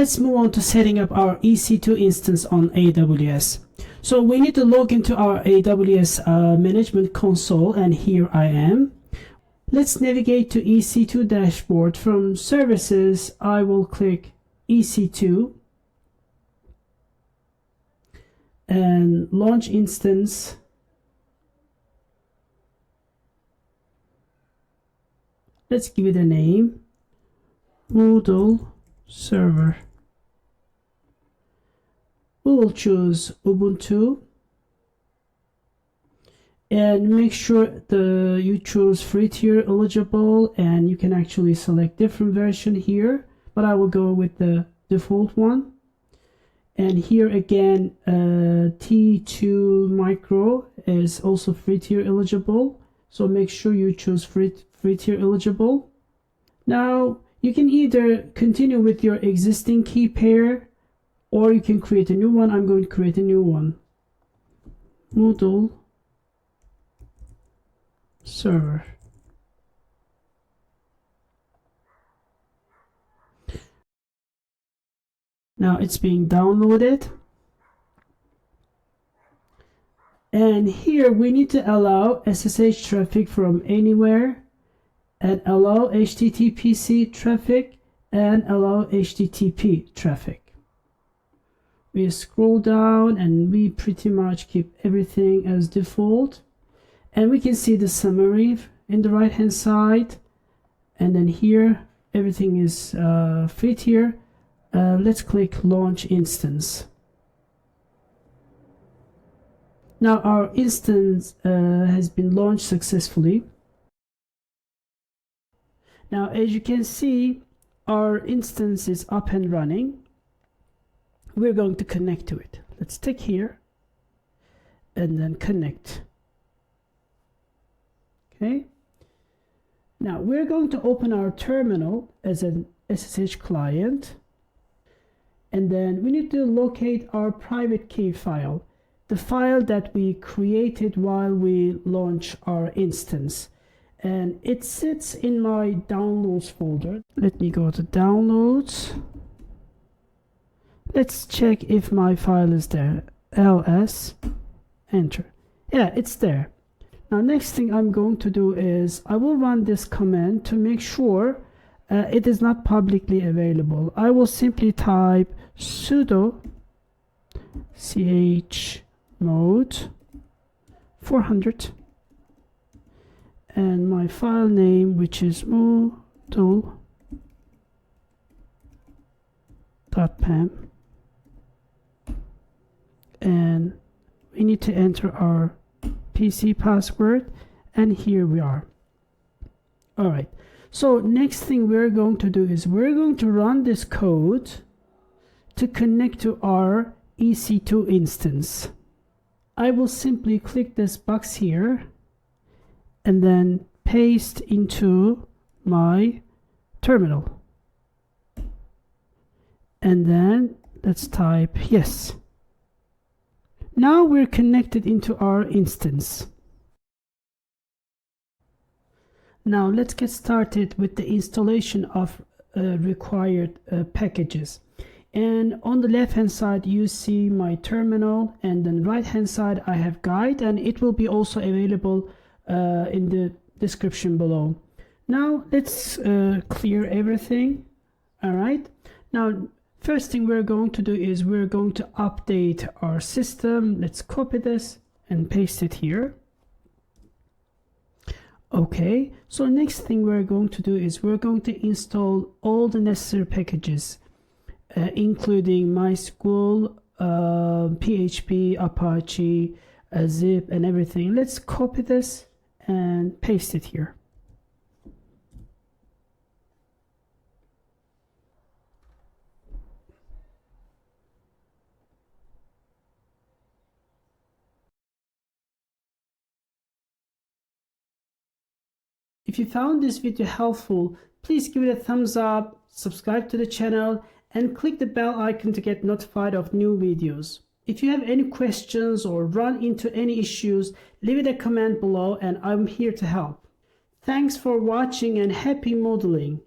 let's move on to setting up our EC2 instance on AWS. So we need to log into our AWS management console, and here I am. Let's navigate to EC2 dashboard. From services, I will click EC2 and launch instance. Let's give it a name, Moodle server. We will choose Ubuntu and make sure you choose free tier eligible, and you can actually select different version here, but I will go with the default one. And here again, T2 micro is also free tier eligible, so make sure you choose free tier eligible. Now you can either continue with your existing key pair, or you can create a new one. I'm going to create a new one. Moodle server. Now it's being downloaded. And here we need to allow SSH traffic from anywhere, and allow HTTPC traffic, and allow HTTP traffic. We scroll down and we pretty much keep everything as default, and we can see the summary in the right hand side, and then here everything is free tier. Let's click launch instance. Now our instance has been launched successfully. Now as you can see, our instance is up and running. We're going to connect to it. Let's tick here and then connect. Okay. Now we're going to open our terminal as an SSH client, and then we need to locate our private key file, the file that we created while we launch our instance, and it sits in my downloads folder. Let me go to downloads. Let's check if my file is there. ls, enter. Yeah, it's there. Now next thing I'm going to do is I will run this command to make sure it is not publicly available. I will simply type sudo chmod 400 and my file name, which is moodle.pem, and we need to enter our PC password, and here we are. All right, so next thing we're going to do is we're going to run this code to connect to our EC2 instance. I will simply click this box here and then paste into my terminal, and then let's type yes. Now we're connected into our instance. Now let's get started with the installation of required packages. And on the left hand side you see my terminal, and then right hand side I have guide, and it will be also available in the description below. Now let's clear everything. All right, now first thing we're going to do is we're going to update our system. Let's copy this and paste it here. Okay, so next thing we're going to do is we're going to install all the necessary packages, including MySQL, PHP, Apache, zip, and everything. Let's copy this and paste it here. If you found this video helpful, please give it a thumbs up, subscribe to the channel, and click the bell icon to get notified of new videos. If you have any questions or run into any issues, leave it a comment below and I'm here to help. Thanks for watching and happy modeling.